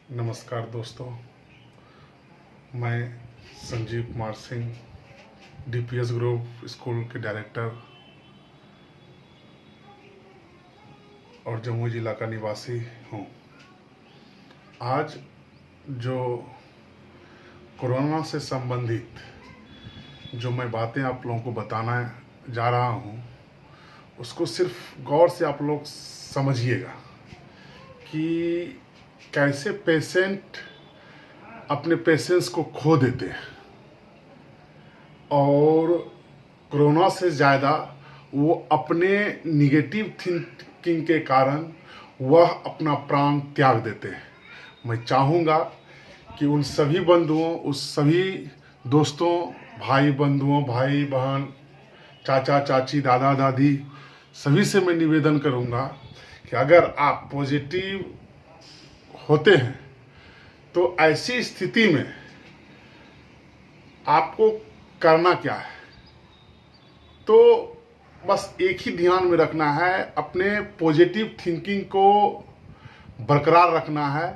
नमस्कार दोस्तों, मैं Sanjeev Kumar Singh DPS group school के डायरेक्टर और जम्मू जिला का निवासी हूँ। आज जो कोरोना से संबंधित जो मैं बातें आप लोगों को बताना जा रहा हूँ, उसको सिर्फ गौर से आप लोग समझिएगा कि कैसे पेशेंट अपने पेशेंस को खो देते हैं और कोरोना से ज़्यादा वो अपने निगेटिव थिंकिंग के कारण वह अपना प्राण त्याग देते हैं। मैं चाहूँगा कि उन सभी बंधुओं, उस सभी दोस्तों, भाई बंधुओं, भाई बहन, चाचा चाची, दादा दादी, सभी से मैं निवेदन करूँगा कि अगर आप पॉजिटिव होते हैं तो ऐसी स्थिति में आपको करना क्या है। तो बस एक ही ध्यान में रखना है, अपने पॉजिटिव थिंकिंग को बरकरार रखना है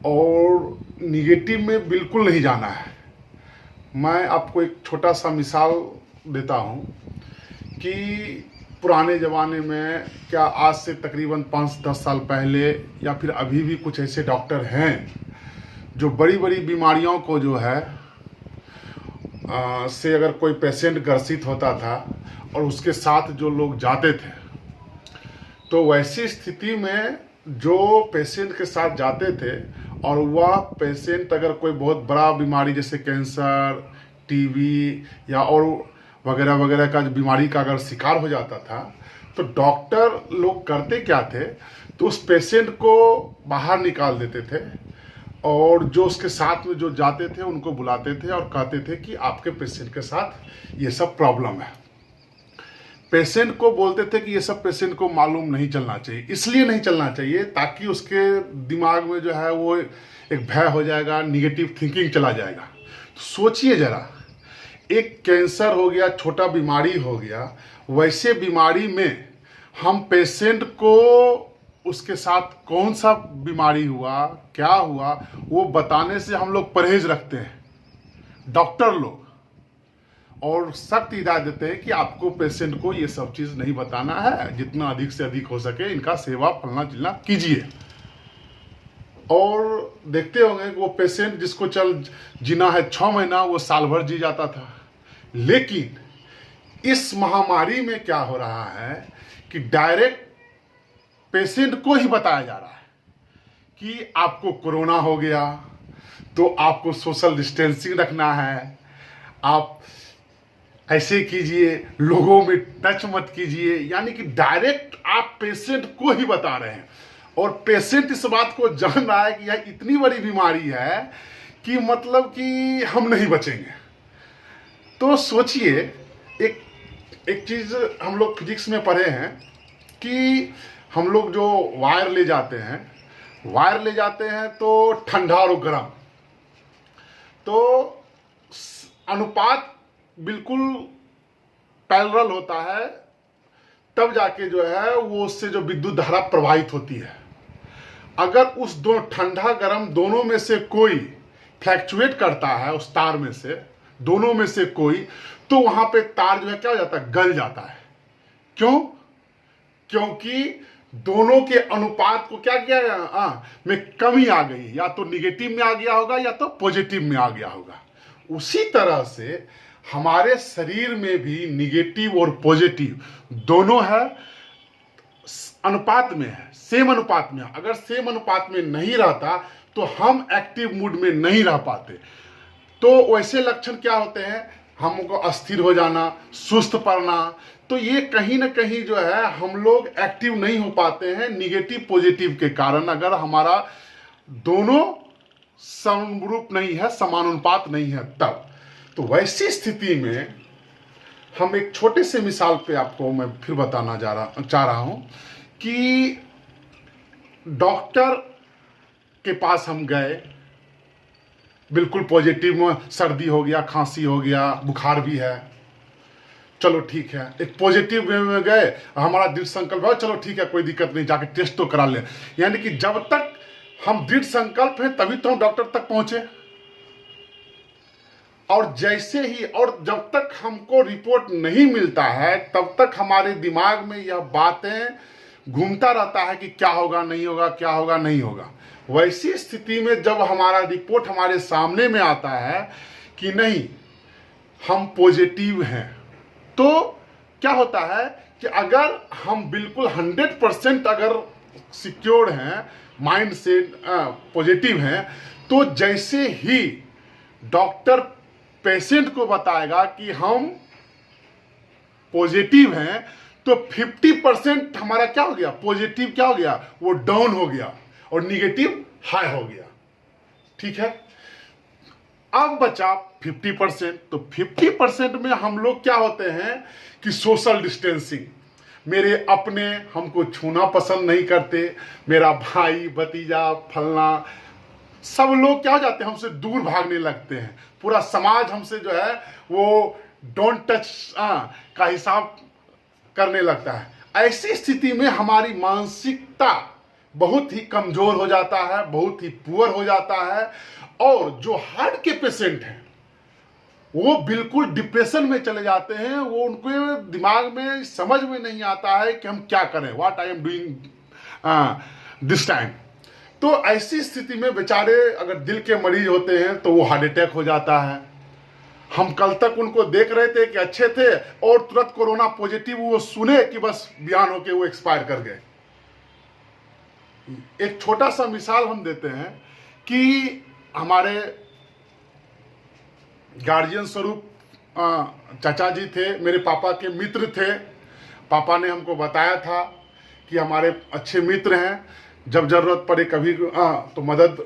और निगेटिव में बिल्कुल नहीं जाना है। मैं आपको एक छोटा सा मिसाल देता हूँ कि पुराने ज़माने में, क्या आज से तकरीबन 5-10 साल पहले या फिर अभी भी कुछ ऐसे डॉक्टर हैं जो बड़ी बड़ी बीमारियों को जो है से अगर कोई पेशेंट ग्रसित होता था और उसके साथ जो लोग जाते थे, तो वैसी स्थिति में जो पेशेंट के साथ जाते थे और वह पेशेंट अगर कोई बहुत बड़ा बीमारी जैसे कैंसर, टीबी या और वगैरह वगैरह का बीमारी का अगर शिकार हो जाता था, तो डॉक्टर लोग करते क्या थे, तो उस पेशेंट को बाहर निकाल देते थे और जो उसके साथ में जो जाते थे उनको बुलाते थे और कहते थे कि आपके पेशेंट के साथ ये सब प्रॉब्लम है। पेशेंट को बोलते थे कि ये सब पेशेंट को मालूम नहीं चलना चाहिए। इसलिए नहीं चलना चाहिए ताकि उसके दिमाग में जो है वो एक भय हो जाएगा, निगेटिव थिंकिंग चला जाएगा। तो सोचिए ज़रा, एक कैंसर हो गया, छोटा बीमारी हो गया, वैसे बीमारी में हम पेशेंट को उसके साथ कौन सा बीमारी हुआ, क्या हुआ, वो बताने से हम लोग परहेज रखते हैं डॉक्टर लोग, और सख्त हिदायत देते हैं कि आपको पेशेंट को ये सब चीज़ नहीं बताना है, जितना अधिक से अधिक हो सके इनका सेवा फलना चिलना कीजिए। और देखते होंगे कि वो पेशेंट जिसको चल जीना है 6 महीना, वो साल भर जी जाता था। लेकिन इस महामारी में क्या हो रहा है कि डायरेक्ट पेशेंट को ही बताया जा रहा है कि आपको कोरोना हो गया तो आपको सोशल डिस्टेंसिंग रखना है, आप ऐसे कीजिए, लोगों में टच मत कीजिए। यानी कि डायरेक्ट आप पेशेंट को ही बता रहे हैं और पेशेंट इस बात को जान रहा है कि यह इतनी बड़ी बीमारी है कि मतलब कि हम नहीं बचेंगे। तो सोचिए, एक चीज़ हम लोग फिजिक्स में पढ़े हैं कि हम लोग जो वायर ले जाते हैं तो ठंडा और गर्म, तो अनुपात बिल्कुल पैरेलल होता है, तब जाके जो है वो उससे जो विद्युत धारा प्रवाहित होती है। अगर उस दो ठंडा गर्म दोनों में से कोई फ्लैक्चुएट करता है, उस तार में से दोनों में से कोई, तो वहां पे तार जो है क्या हो जाता है, गल जाता है। क्यों? क्योंकि दोनों के अनुपात को क्या किया गया, में कमी आ गई, या तो निगेटिव में आ गया होगा या तो पॉजिटिव में आ गया होगा। उसी तरह से हमारे शरीर में भी निगेटिव और पॉजिटिव दोनों है, अनुपात में है, सेम अनुपात में है। अगर सेम अनुपात में नहीं रहता तो हम एक्टिव मूड में नहीं रह पाते। तो वैसे लक्षण क्या होते हैं, हमको अस्थिर हो जाना, सुस्त पड़ना। तो ये कहीं ना कहीं जो है हम लोग एक्टिव नहीं हो पाते हैं निगेटिव पॉजिटिव के कारण, अगर हमारा दोनों समरूप नहीं है, समानुपात नहीं है तब। तो वैसी स्थिति में हम एक छोटे से मिसाल पे आपको मैं फिर बताना चाह रहा हूं कि डॉक्टर के पास हम गए, बिल्कुल पॉजिटिव में, सर्दी हो गया, खांसी हो गया, बुखार भी है, चलो ठीक है। एक पॉजिटिव वे में गए, हमारा दृढ़ संकल्प है चलो ठीक है कोई दिक्कत नहीं, जाके टेस्ट तो करा लें। यानी कि जब तक हम दृढ़ संकल्प हैं तभी तो हम डॉक्टर तक पहुंचे। और जैसे ही, और जब तक हमको रिपोर्ट नहीं मिलता है तब तक हमारे दिमाग में यह बातें घूमता रहता है कि क्या होगा नहीं होगा, क्या होगा नहीं होगा। वैसी स्थिति में जब हमारा रिपोर्ट हमारे सामने में आता है कि नहीं हम पॉजिटिव हैं, तो क्या होता है कि अगर हम बिल्कुल 100% अगर सिक्योर्ड हैं, माइंड से पॉजिटिव हैं, तो जैसे ही डॉक्टर पेशेंट को बताएगा कि हम पॉजिटिव हैं, तो 50% हमारा क्या हो गया, पॉजिटिव क्या हो गया, वो डाउन हो गया और निगेटिव हाई हो गया। ठीक है, अब बचा 50%। तो 50% में हम लोग क्या होते हैं कि सोशल डिस्टेंसिंग, मेरे अपने हमको छूना पसंद नहीं करते, मेरा भाई भतीजा फलना सब लोग क्या हो जाते हैं, हमसे दूर भागने लगते हैं। पूरा समाज हमसे जो है वो डोंट टच का हिसाब करने लगता है। ऐसी स्थिति में हमारी मानसिकता बहुत ही कमजोर हो जाता है, बहुत ही पुअर हो जाता है। और जो हार्ट के पेशेंट हैं वो बिल्कुल डिप्रेशन में चले जाते हैं। वो उनके दिमाग में समझ में नहीं आता है कि हम क्या करें, what I am doing this time. तो ऐसी स्थिति में बेचारे अगर दिल के मरीज होते हैं तो वो हार्ट अटैक हो जाता है। हम कल तक उनको देख रहे थे कि अच्छे थे और तुरंत कोरोना पॉजिटिव वो सुने कि बस बयान होके वो एक्सपायर कर गए। एक छोटा सा मिसाल हम देते हैं कि हमारे गार्जियन स्वरूप चाचा जी थे, मेरे पापा के मित्र थे। पापा ने हमको बताया था कि हमारे अच्छे मित्र हैं, जब जरूरत पड़े कभी तो मदद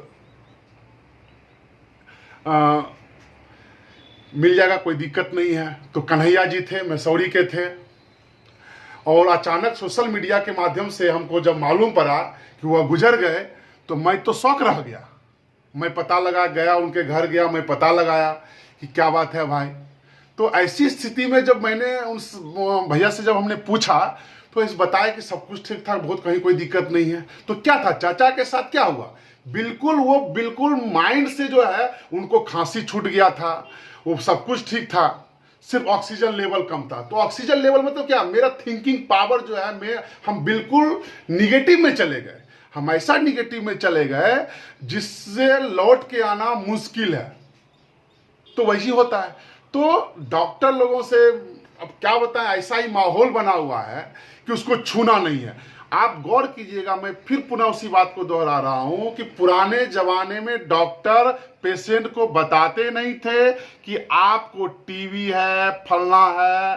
मिल जाएगा, कोई दिक्कत नहीं है। तो कन्हैया जी थे, मैसौरी के थे। और अचानक सोशल मीडिया के माध्यम से हमको जब मालूम पड़ा कि वह गुजर गए तो मैं तो शौक रह गया। मैं पता लगा गया, उनके घर गया, मैं पता लगाया कि क्या बात है भाई। तो ऐसी स्थिति में जब मैंने उन भैया से जब हमने पूछा तो इस बताया कि सब कुछ ठीक ठाक, बहुत कहीं कोई दिक्कत नहीं है। तो क्या था, चाचा के साथ क्या हुआ, बिल्कुल माइंड से जो है उनको खांसी छूट गया था, वो सब कुछ ठीक था, सिर्फ ऑक्सीजन लेवल कम था। तो ऑक्सीजन लेवल में तो क्या, मेरा थिंकिंग पावर जो है हम बिल्कुल निगेटिव में चले गए। हम ऐसा निगेटिव में चले गए जिससे लौट के आना मुश्किल है। तो वही होता है। तो डॉक्टर लोगों से अब क्या बताएं, ऐसा ही माहौल बना हुआ है कि उसको छूना नहीं है। आप गौर कीजिएगा, मैं फिर पुनः उसी बात को दोहरा रहा हूं कि पुराने जमाने में डॉक्टर पेशेंट को बताते नहीं थे कि आपको टीबी है, फलना है,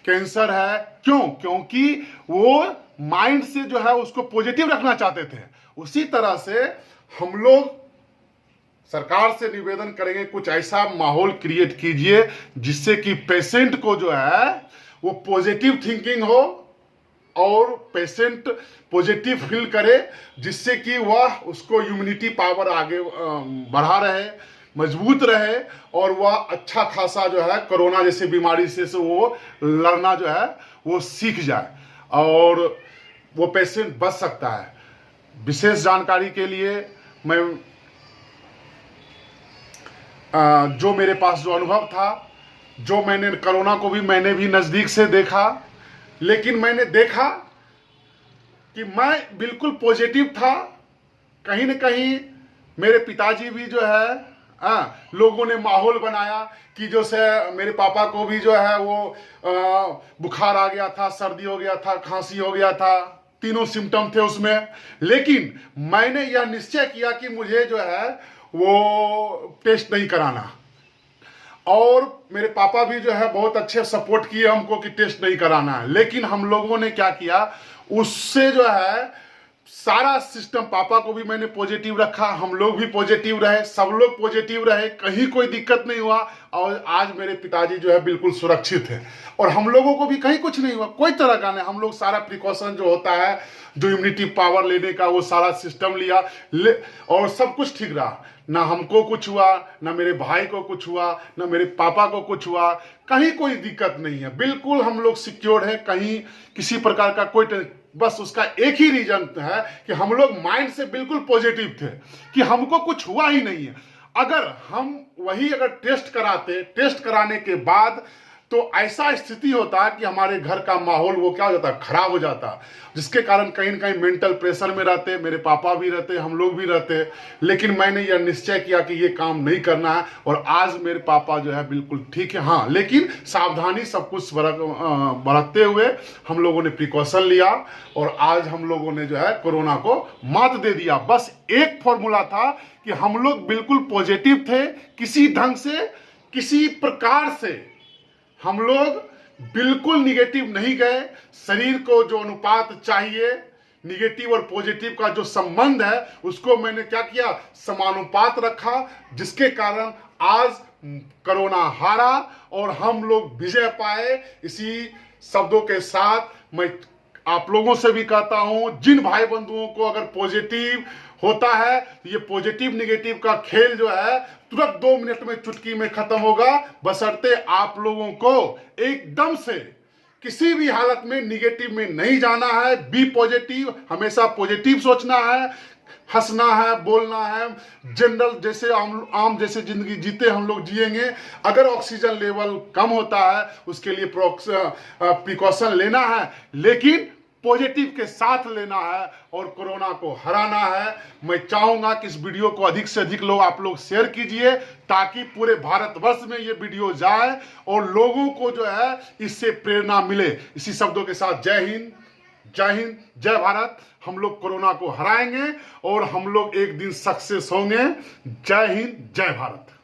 कैंसर है। क्यों? क्योंकि वो माइंड से जो है उसको पॉजिटिव रखना चाहते थे। उसी तरह से हम लोग सरकार से निवेदन करेंगे, कुछ ऐसा माहौल क्रिएट कीजिए जिससे कि पेशेंट को जो है वो पॉजिटिव थिंकिंग हो और पेशेंट पॉजिटिव फील करे, जिससे कि वह उसको इम्यूनिटी पावर आगे बढ़ा रहे, मजबूत रहे और वह अच्छा खासा जो है कोरोना जैसे बीमारी से वो लड़ना जो है वो सीख जाए और वो पेशेंट बच सकता है। विशेष जानकारी के लिए मैं जो मेरे पास जो अनुभव था, जो मैंने कोरोना को भी मैंने भी नज़दीक से देखा, लेकिन मैंने देखा कि मैं बिल्कुल पॉजिटिव था। कहीं न कहीं मेरे पिताजी भी जो है लोगों ने माहौल बनाया कि जो से मेरे पापा को भी जो है वो बुखार आ गया था, सर्दी हो गया था, खांसी हो गया था, तीनों सिम्टम थे उसमें। लेकिन मैंने यह निश्चय किया कि मुझे जो है वो टेस्ट नहीं कराना। और मेरे पापा भी जो है बहुत अच्छे सपोर्ट किए हमको कि टेस्ट नहीं कराना है। लेकिन हम लोगों ने क्या किया, उससे जो है सारा सिस्टम, पापा को भी मैंने पॉजिटिव रखा, हम लोग भी पॉजिटिव रहे, सब लोग पॉजिटिव रहे, कहीं कोई दिक्कत नहीं हुआ। और आज मेरे पिताजी जो है बिल्कुल सुरक्षित है और हम लोगों को भी कहीं कुछ नहीं हुआ, कोई तरह का नहीं। हम लोग सारा प्रिकॉशन जो होता है, जो इम्यूनिटी पावर लेने का, वो सारा सिस्टम लिया और सब कुछ ठीक रहा। ना हमको कुछ हुआ, ना मेरे भाई को कुछ हुआ, ना मेरे पापा को कुछ हुआ, कहीं कोई दिक्कत नहीं है। बिल्कुल हम लोग सिक्योर हैं, कहीं किसी प्रकार का कोई बस उसका एक ही रीजन है कि हम लोग माइंड से बिल्कुल पॉजिटिव थे कि हमको कुछ हुआ ही नहीं है। अगर हम वही अगर टेस्ट कराते, टेस्ट कराने के बाद तो ऐसा स्थिति होता कि हमारे घर का माहौल वो क्या हो जाता, खराब हो जाता, जिसके कारण कहीं ना कहीं मेंटल प्रेशर में रहते, मेरे पापा भी रहते, हम लोग भी रहते। लेकिन मैंने यह निश्चय किया कि ये काम नहीं करना है, और आज मेरे पापा जो है बिल्कुल ठीक है। हाँ, लेकिन सावधानी सब कुछ बरतते हुए हम लोगों ने प्रिकॉशन लिया, और आज हम लोगों ने जो है कोरोना को मात दे दिया। बस एक फॉर्मूला था कि हम लोग बिल्कुल पॉजिटिव थे, किसी ढंग से, किसी प्रकार से हम लोग बिल्कुल निगेटिव नहीं गए। शरीर को जो अनुपात चाहिए, निगेटिव और पॉजिटिव का जो संबंध है, उसको मैंने क्या किया, समानुपात रखा, जिसके कारण आज कोरोना हारा और हम लोग विजय पाए। इसी शब्दों के साथ मैं आप लोगों से भी कहता हूं, जिन भाई बंधुओं को अगर पॉजिटिव होता है तो ये पॉजिटिव निगेटिव का खेल जो है तुरंत 2 मिनट में, चुटकी में खत्म होगा, बशर्ते आप लोगों को एकदम से किसी भी हालत में निगेटिव में नहीं जाना है। बी पॉजिटिव, हमेशा पॉजिटिव सोचना है, हंसना है, बोलना है, जनरल जैसे आम जैसे जिंदगी जीते हम लोग जिएंगे। अगर ऑक्सीजन लेवल कम होता है उसके लिए प्रिकॉशन लेना है, लेकिन पॉजिटिव के साथ लेना है और कोरोना को हराना है। मैं चाहूंगा कि इस वीडियो को अधिक से अधिक लोग आप लोग शेयर कीजिए, ताकि पूरे भारतवर्ष में ये वीडियो जाए और लोगों को जो है इससे प्रेरणा मिले। इसी शब्दों के साथ जय हिंद, जय हिंद, जय भारत। हम लोग कोरोना को हराएंगे और हम लोग एक दिन सक्सेस होंगे। जय हिंद, जय भारत।